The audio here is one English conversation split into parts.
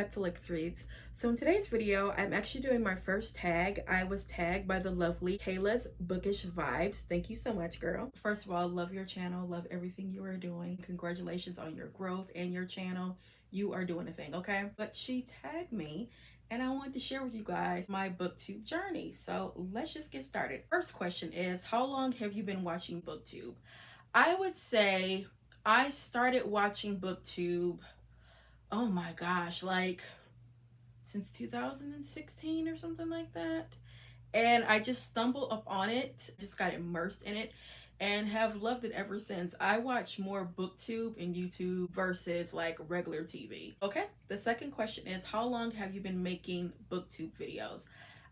back to Lex Reads. So in today's video, I'm actually doing my first tag. I was tagged by the lovely Kayla's Bookish Vibes. Thank you so much, girl. First of all, love your channel, love everything you are doing. Congratulations on your growth and your channel. You are doing a thing, okay? But she tagged me and I wanted to share with you guys my booktube journey. So let's just get started. First question is, how long have you been watching booktube? I would say I started watching booktube, oh my gosh, like since 2016 or something like that. And I just stumbled upon it, just got immersed in it, and have loved it ever since. I watch more booktube and YouTube versus like regular TV. Okay, the second question is, how long have you been making booktube videos?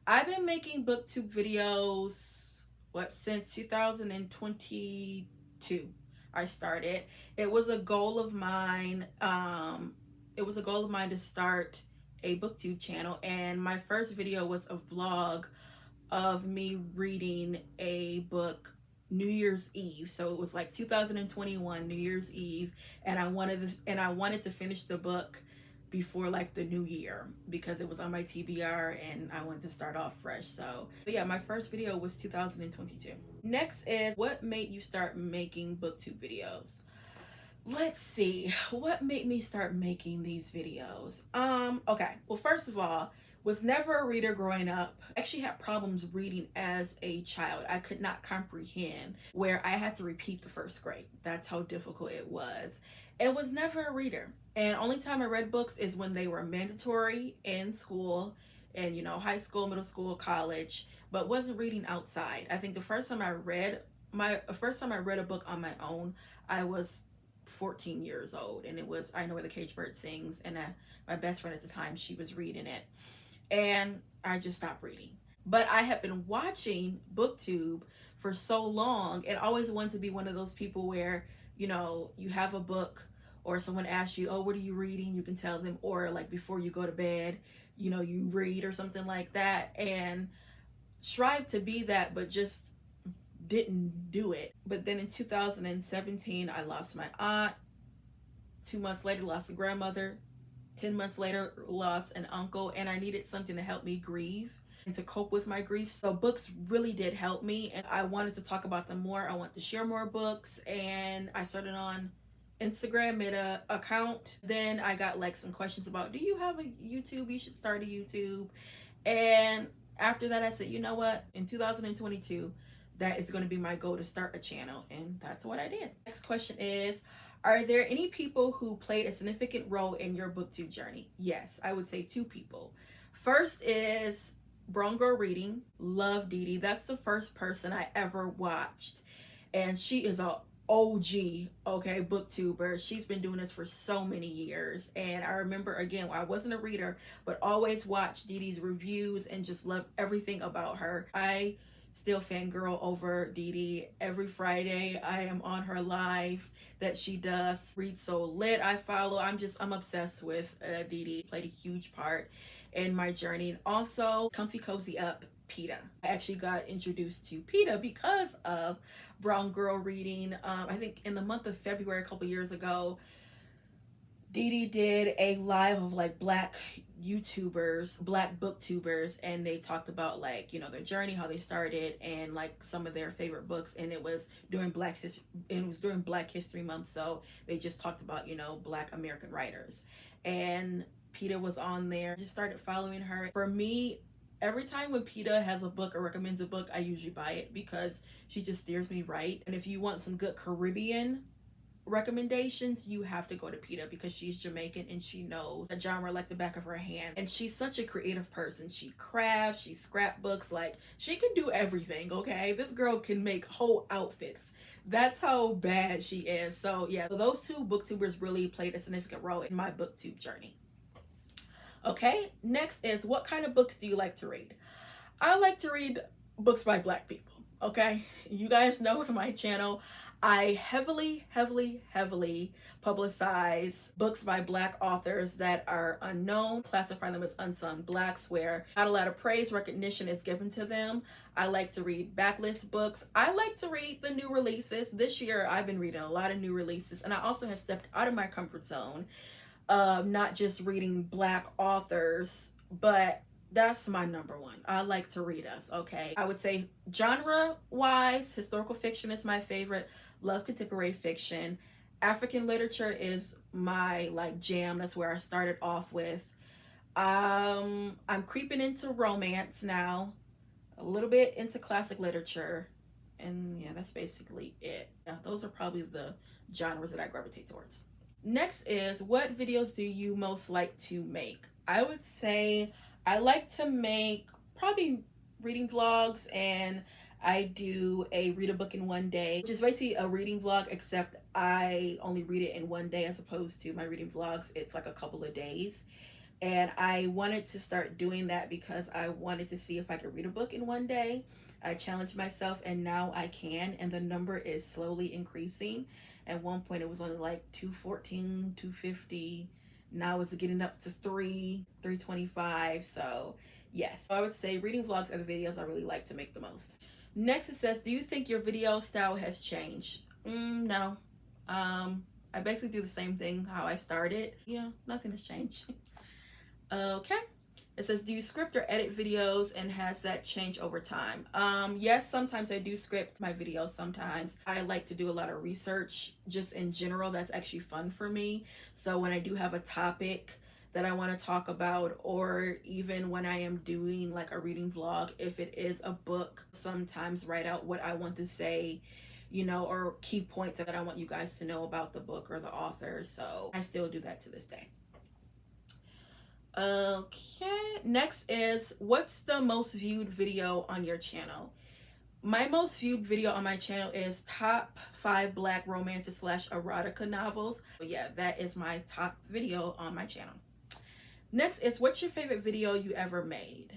I've been making booktube videos, since 2022 I started. It was a goal of mine. It was a goal of mine to start a booktube channel, and my first video was a vlog of me reading a book New Year's Eve. So it was like 2021 New Year's Eve, and I wanted to finish the book before like the new year because it was on my TBR and I wanted to start off fresh. So yeah, my first video was 2022. Next is, what made you start making booktube videos? Let's see, what made me start making these videos? Okay, well, first of all, was never a reader growing up. I actually had problems reading as a child. I could not comprehend, where I had to repeat the first grade. That's how difficult it was. And was never a reader. And only time I read books is when they were mandatory in school, and high school, middle school, college, but wasn't reading outside. I think the first time I read a book on my own, I was 14 years old, and it was I Know Where the Caged Bird Sings, and my best friend at the time, she was reading it, and I just stopped reading. But I have been watching booktube for so long and always wanted to be one of those people where you have a book, or someone asks you, oh, what are you reading? You can tell them, or like before you go to bed, you read or something like that, and strive to be that, but just didn't do it. But then in 2017, I lost my aunt. 2 months later, lost a grandmother. 10 months later, lost an uncle, and I needed something to help me grieve and to cope with my grief. So books really did help me, and I wanted to talk about them more. I want to share more books, and I started on Instagram, made a account. Then I got like some questions about, do you have a YouTube? You should start a YouTube. And after that, I said, you know what? In 2022, that is going to be my goal, to start a channel, and that's what I did. Next question is, are there any people who played a significant role in your booktube journey? Yes, I would say 2 people. First is Brown Girl Reading. Love Dee Dee. That's the first person I ever watched, and she is a OG, okay, booktuber. She's been doing this for so many years, and I remember, again, I wasn't a reader, but always watched Dee Dee's reviews and just loved everything about her. I still fangirl over Dee Dee. Every Friday I am on her live that she does. Read So Lit, I follow. I'm obsessed with Dee Dee. Played a huge part in my journey. And also Comfy Cozy Up, PETA. I actually got introduced to PETA because of Brown Girl Reading. I think in the month of February, a couple years ago, Dee Dee did a live of like black YouTubers, black booktubers, and they talked about like, their journey, how they started, and like some of their favorite books. And it was during Black History Month, so they just talked about, Black American writers. And PETA was on there. Just started following her. For me, every time when PETA has a book or recommends a book, I usually buy it because she just steers me right. And if you want some good Caribbean recommendations, you have to go to PETA because she's Jamaican and she knows a genre like the back of her hand. And she's such a creative person. She crafts, she scrapbooks, like she can do everything, okay? This girl can make whole outfits. That's how bad she is. So yeah, so those 2 booktubers really played a significant role in my booktube journey. Okay, next is, what kind of books do you like to read? I like to read books by Black people, okay? You guys know with my channel, I heavily publicize books by Black authors that are unknown, classify them as unsung Blacks, where not a lot of praise, recognition is given to them. I like to read backlist books. I like to read the new releases. This year, I've been reading a lot of new releases, and I also have stepped out of my comfort zone not just reading Black authors, but that's my number one. I like to read us, okay? I would say genre-wise, historical fiction is my favorite. Love contemporary fiction. African literature is my like jam. That's where I started off with. I'm creeping into romance now, a little bit into classic literature, and yeah, that's basically it. Yeah, those are probably the genres that I gravitate towards. Next is, what videos do you most like to make? I would say I like to make probably reading vlogs, and I do a read a book in one day, which is basically a reading vlog, except I only read it in one day as opposed to my reading vlogs. It's like a couple of days. And I wanted to start doing that because I wanted to see if I could read a book in one day. I challenged myself, and now I can, and the number is slowly increasing. At one point it was only like 214, 250. Now it's getting up to 325. So yes, I would say reading vlogs are the videos I really like to make the most. Next it says, do you think your video style has changed? No. I basically do the same thing how I started. Yeah, nothing has changed. Okay. It says, do you script or edit videos, and has that changed over time? Yes, sometimes I do script my videos. Sometimes I like to do a lot of research just in general. That's actually fun for me. So when I do have a topic that I want to talk about, or even when I am doing like a reading vlog, if it is a book, sometimes write out what I want to say, you know, or key points that I want you guys to know about the book or the author. So I still do that to this day. Okay, next is, what's the most viewed video on your channel? My most viewed video on my channel is top 5 Black romances / erotica novels. But yeah, that is my top video on my channel. Next is, what's your favorite video you ever made?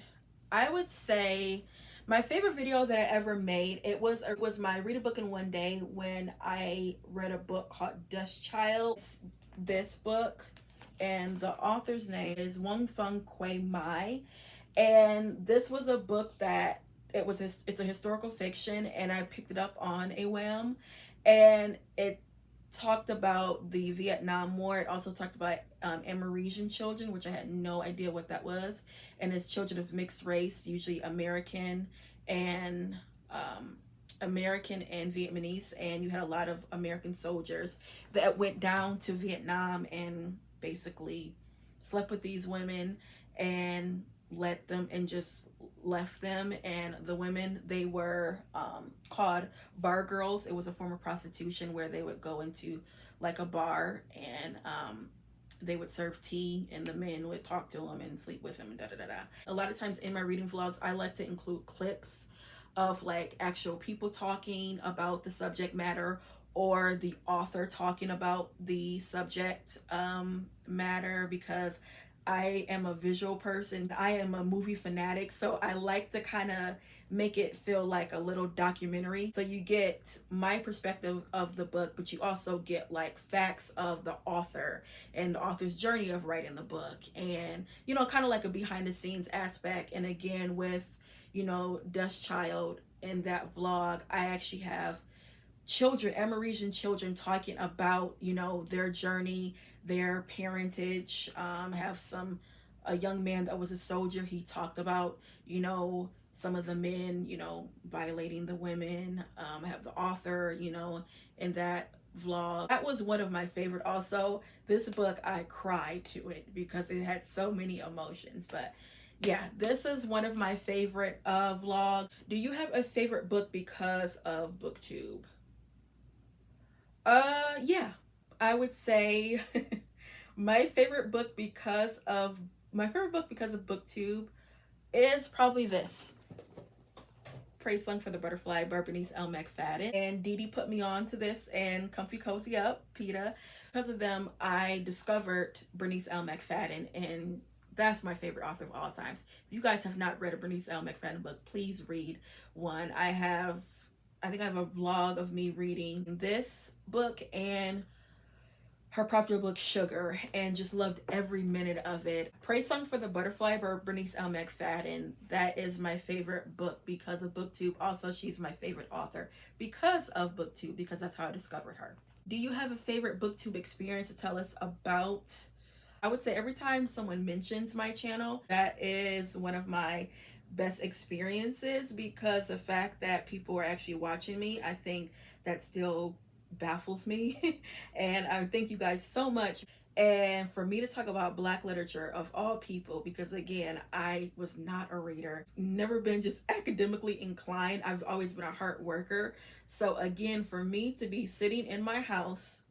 I would say my favorite video that I ever made, it was my read a book in one day, when I read a book called Dust Child. It's this book, and the author's name is Unsung Mai, and this was a book that it's a historical fiction, and I picked it up on a whim, and it talked about the Vietnam War. It also talked about Amerasian children, which I had no idea what that was, and it's children of mixed race, usually American and Vietnamese, and you had a lot of American soldiers that went down to Vietnam and basically slept with these women and let them and just left them. And the women, they were called bar girls. It was a form of prostitution where they would go into like a bar, and they would serve tea, and the men would talk to them and sleep with them and da da da da. A lot of times in my reading vlogs, I like to include clips of like actual people talking about the subject matter, or the author talking about the subject matter, because I am a visual person. I am a movie fanatic, so I like to kind of make it feel like a little documentary. So you get my perspective of the book, but you also get like facts of the author and the author's journey of writing the book, and you know, kind of like a behind the scenes aspect. And again, with, you know, Dust Child, in that vlog, I actually have children, Amerasian children, talking about, you know, their journey, their parentage. Have a young man that was a soldier. He talked about, you know, some of the men, you know, violating the women. I have the author, you know, in that vlog. That was one of my favorite. Also, this book, I cried to it because it had so many emotions. But yeah, this is one of my favorite vlogs. Do you have a favorite book because of Booktube? Yeah, I would say my favorite book because of Booktube is probably this, Praise Song for the Butterfly by Bernice L. McFadden. And Dee Dee put me on to this, and Comfy Cozy Up, PETA. Because of them, I discovered Bernice L. McFadden, and that's my favorite author of all times. If you guys have not read a Bernice L. McFadden book, please read one. I think I have a vlog of me reading this book and her popular book Sugar, and just loved every minute of it. Praise Song for the Butterfly by Bernice L. McFadden. That is my favorite book because of Booktube. Also, she's my favorite author because of Booktube, because that's how I discovered her. Do you have a favorite Booktube experience to tell us about? I would say every time someone mentions my channel, that is one of my best experiences, because the fact that people are actually watching me, I think that still baffles me. And I thank you guys so much. And for me to talk about Black literature of all people, because again, I was not a reader, never been just academically inclined. I've always been a hard worker. So again, for me to be sitting in my house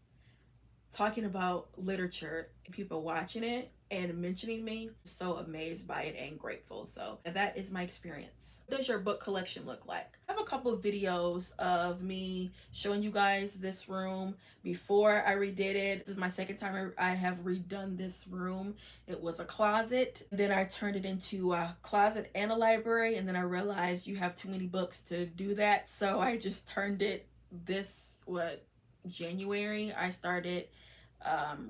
talking about literature, people watching it and mentioning me, so amazed by it and grateful. So that is my experience. What does your book collection look like? I have a couple of videos of me showing you guys this room before I redid it. This is my second time I have redone this room. It was a closet, then I turned it into a closet and a library, and then I realized you have too many books to do that, so I just turned it this January I started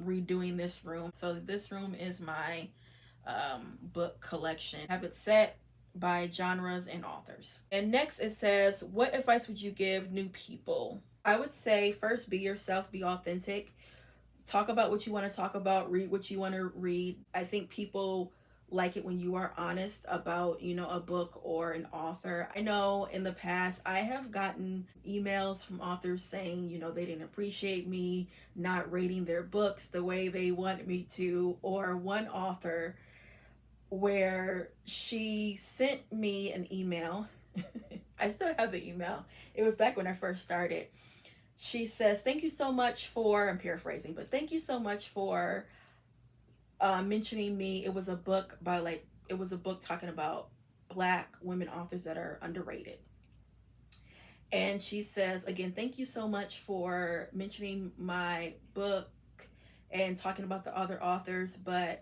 redoing this room. So this room is my book collection. I have it set by genres and authors. And next it says, what advice would you give new people? I would say first, be yourself, be authentic, talk about what you want to talk about, read what you want to read. I think people like it when you are honest about, a book or an author. I know in the past I have gotten emails from authors saying, they didn't appreciate me not rating their books the way they wanted me to, or one author where she sent me an email. I still have the email. It was back when I first started. She says, thank you so much for, I'm paraphrasing, but thank you so much for mentioning me. It was a book talking about Black women authors that are underrated. And she says, again, thank you so much for mentioning my book and talking about the other authors, but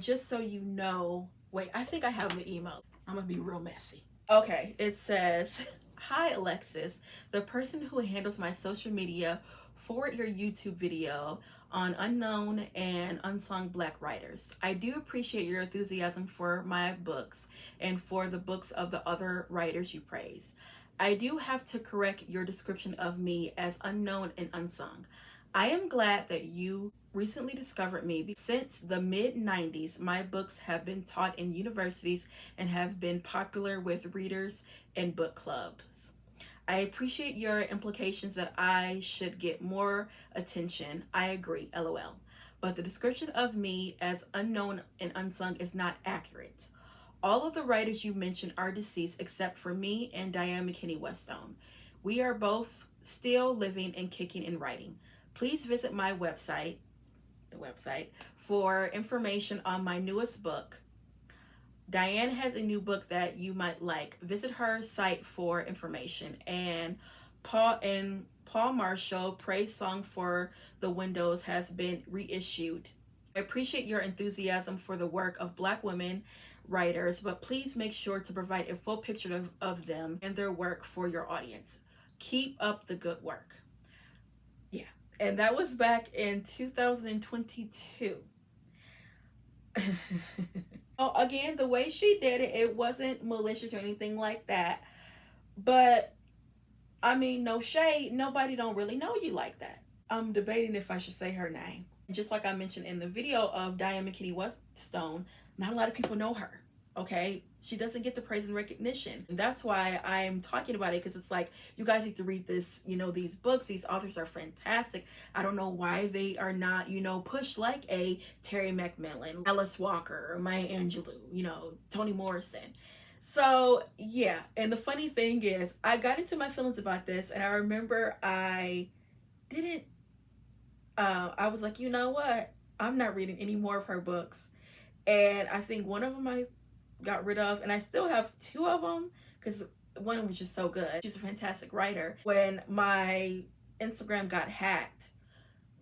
just so you know, wait, I think I have the email. I'm gonna be real messy. Okay, it says, hi Alexis, the person who handles my social media, forward your YouTube video on unknown and unsung Black writers. I do appreciate your enthusiasm for my books and for the books of the other writers you praise. I do have to correct your description of me as unknown and unsung. I am glad that you recently discovered me. Since the mid-90s, my books have been taught in universities and have been popular with readers and book clubs. I appreciate your implications that I should get more attention. I agree, LOL. But the description of me as unknown and unsung is not accurate. All of the writers you mentioned are deceased except for me and Diane McKinney Westone. We are both still living and kicking and writing. Please visit my website, for information on my newest book. Diane has a new book that you might like. Visit her site for information. And Paul Marshall, Praise Song for the Windows, has been reissued. I appreciate your enthusiasm for the work of Black women writers, but please make sure to provide a full picture of them and their work for your audience. Keep up the good work. Yeah, and that was back in 2022. Oh, again, the way she did it, it wasn't malicious or anything like that. But I mean, no shade, nobody don't really know you like that. I'm debating if I should say her name. Just like I mentioned in the video of Diane McKinney Westone, not a lot of people know her. Okay, she doesn't get the praise and recognition. And that's why I'm talking about it, because it's like, you guys need to read this, these books. These authors are fantastic. I don't know why they are not, pushed like a Terry McMillan, Alice Walker, or Maya Angelou, Toni Morrison. So yeah, and the funny thing is, I got into my feelings about this, and I remember I was like, you know what? I'm not reading any more of her books. And I think one of them I got rid of, and I still have two of them because one was just so good. She's a fantastic writer. When my Instagram got hacked,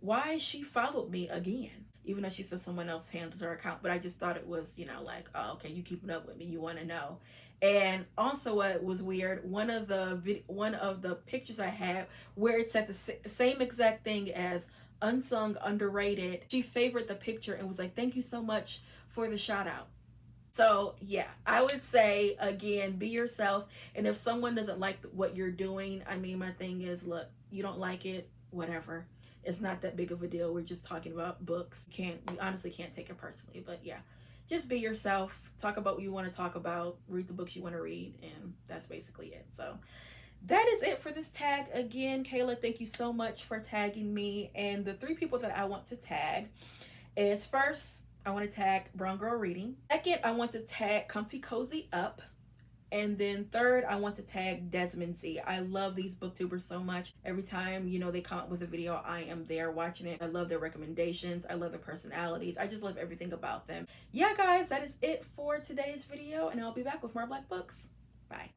why she followed me again, even though she said someone else handles her account. But I just thought it was, like, oh, okay, you keeping up with me, you want to know. And also what was weird, one of the pictures I had where it said the same exact thing as unsung, underrated, she favored the picture and was like, thank you so much for the shout out. So yeah, I would say, again, be yourself. And if someone doesn't like what you're doing, I mean, my thing is, look, you don't like it, whatever. It's not that big of a deal. We're just talking about books. You honestly can't take it personally, but yeah. Just be yourself, talk about what you want to talk about, read the books you want to read, and that's basically it. So that is it for this tag. Again, Kayla, thank you so much for tagging me. And the 3 people that I want to tag is, first, I want to tag Brown Girl Reading. Second, I want to tag Comfy Cozy Up. And then third, I want to tag Desmond Z. I love these booktubers so much. Every time, you know, they come up with a video, I am there watching it. I love their recommendations. I love their personalities. I just love everything about them. Yeah, guys, that is it for today's video, and I'll be back with more Black books. Bye.